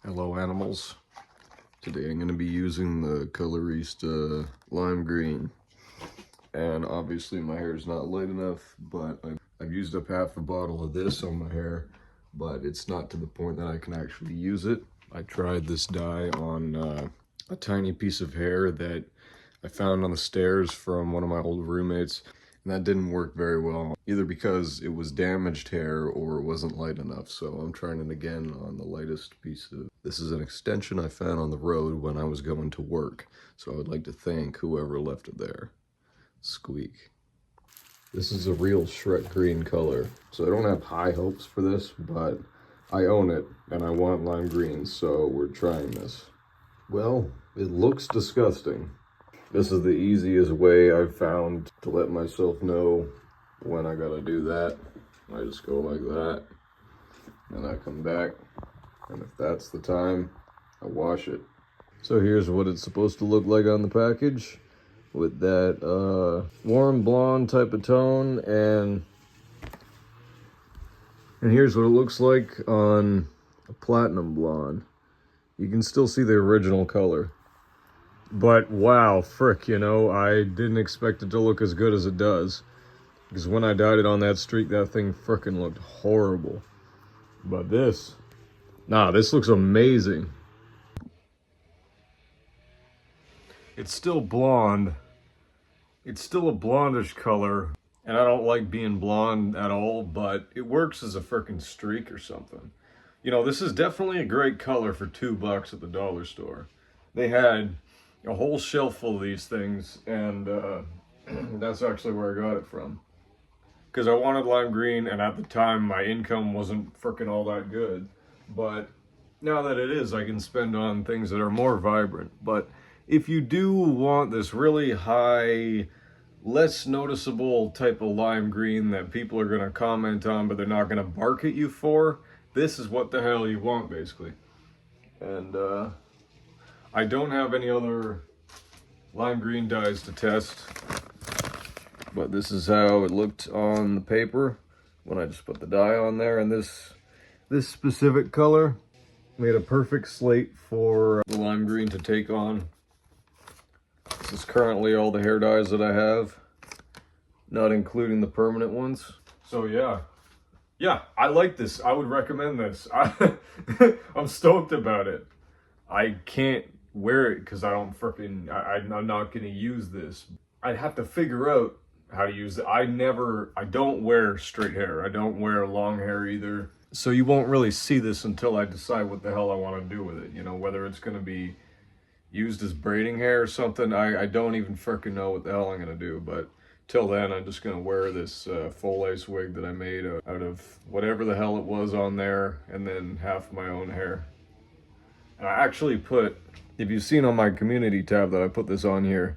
Hello animals. Today I'm going to be using the Colourista Lime Green. And obviously my hair is not light enough, but I've used up half a bottle of this on my hair, but it's not to the point that I can actually use it. I tried this dye on a tiny piece of hair that I found on the stairs from one of my old roommates, and that didn't work very well, either because it was damaged hair or it wasn't light enough. So I'm trying it again on the lightest piece of... This is an extension I found on the road when I was going to work, so I would like to thank whoever left it there. Squeak. This is a real Shrek green color, so I don't have high hopes for this, but I own it and I want lime green, so we're trying this. Well, it looks disgusting. This is the easiest way I've found to let myself know when I gotta do that. I just go like that, and I come back, and if that's the time, I wash it. So here's what it's supposed to look like on the package, with that warm blonde type of tone, and here's what it looks like on a platinum blonde. You can still see the original color. But wow, frick, you know, I didn't expect it to look as good as it does. Because when I dyed it on that streak, that thing frickin' looked horrible. But this looks amazing. It's still blonde. It's still a blondish color. And I don't like being blonde at all, but it works as a frickin' streak or something. You know, this is definitely a great color for $2 at the dollar store. They had a whole shelf full of these things, and that's actually where I got it from. Because I wanted lime green, and at the time my income wasn't frickin' all that good. But now that it is, I can spend on things that are more vibrant. But if you do want this really high, less noticeable type of lime green that people are gonna comment on, but they're not gonna bark at you for, this is what the hell you want, basically. And I don't have any other lime green dyes to test, but this is how it looked on the paper when I just put the dye on there. And this specific color made a perfect slate for the lime green to take on. This is currently all the hair dyes that I have, not including the permanent ones. So yeah, I like this. I would recommend this. I'm stoked about it. I can't wear it because I don't frickin', I'm not gonna use this. I'd have to figure out how to use it. I don't wear straight hair. I don't wear long hair either. So you won't really see this until I decide what the hell I want to do with it. You know, whether it's gonna be used as braiding hair or something. I don't even frickin' know what the hell I'm gonna do, but till then I'm just gonna wear this full lace wig that I made out of whatever the hell it was on there, and then half my own hair. And I actually put, if you've seen on my community tab that I put this on here,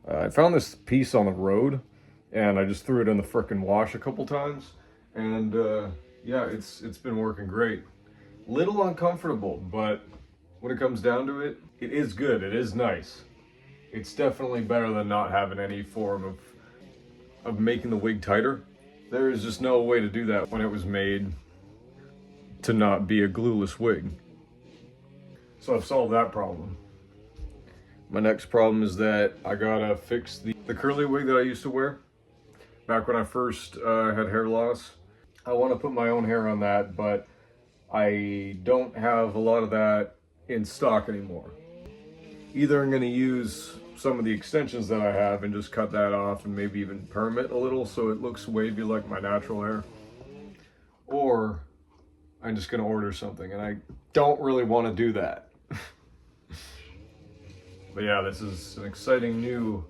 I found this piece on the road and I just threw it in the frickin' wash a couple times, and yeah, it's been working great. Little uncomfortable, but when it comes down to it, it is good, it is nice. It's definitely better than not having any form of making the wig tighter. There is just no way to do that when it was made to not be a glueless wig. So I've solved that problem. My next problem is that I gotta fix the curly wig that I used to wear back when I first had hair loss. I want to put my own hair on that, but I don't have a lot of that in stock anymore. Either I'm gonna use some of the extensions that I have and just cut that off and maybe even perm it a little so it looks wavy like my natural hair, or I'm just gonna order something, and I don't really want to do that. But yeah, this is an exciting new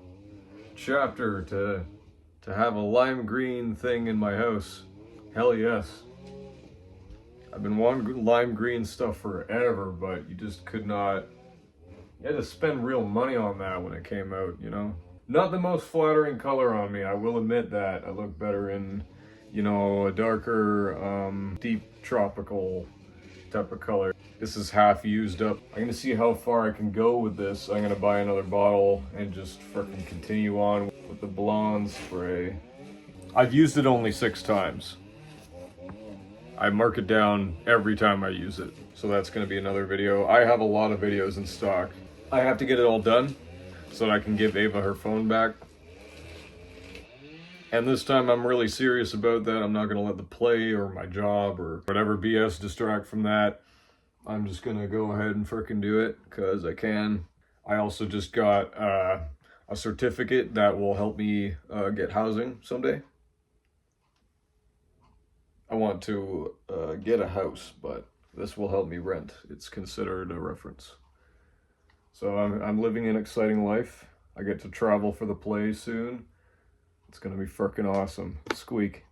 chapter to have a lime green thing in my house. Hell yes. I've been wanting lime green stuff forever, but you just could not. You had to spend real money on that when it came out, you know? Not the most flattering color on me, I will admit that. I look better in, you know, a darker, deep tropical type of color. This is half used up. I'm gonna see how far I can go with this. I'm gonna buy another bottle and just frickin' continue on with the blonde spray. I've used it only 6 times. I mark it down every time I use it. So that's going to be another video. I have a lot of videos in stock. I have to get it all done so that I can give Ava her phone back. And this time I'm really serious about that. I'm not going to let the play or my job or whatever BS distract from that. I'm just going to go ahead and frickin' do it because I can. I also just got a certificate that will help me get housing someday. I want to get a house, but this will help me rent. It's considered a reference. So I'm living an exciting life. I get to travel for the play soon. It's gonna be frickin' awesome. Squeak.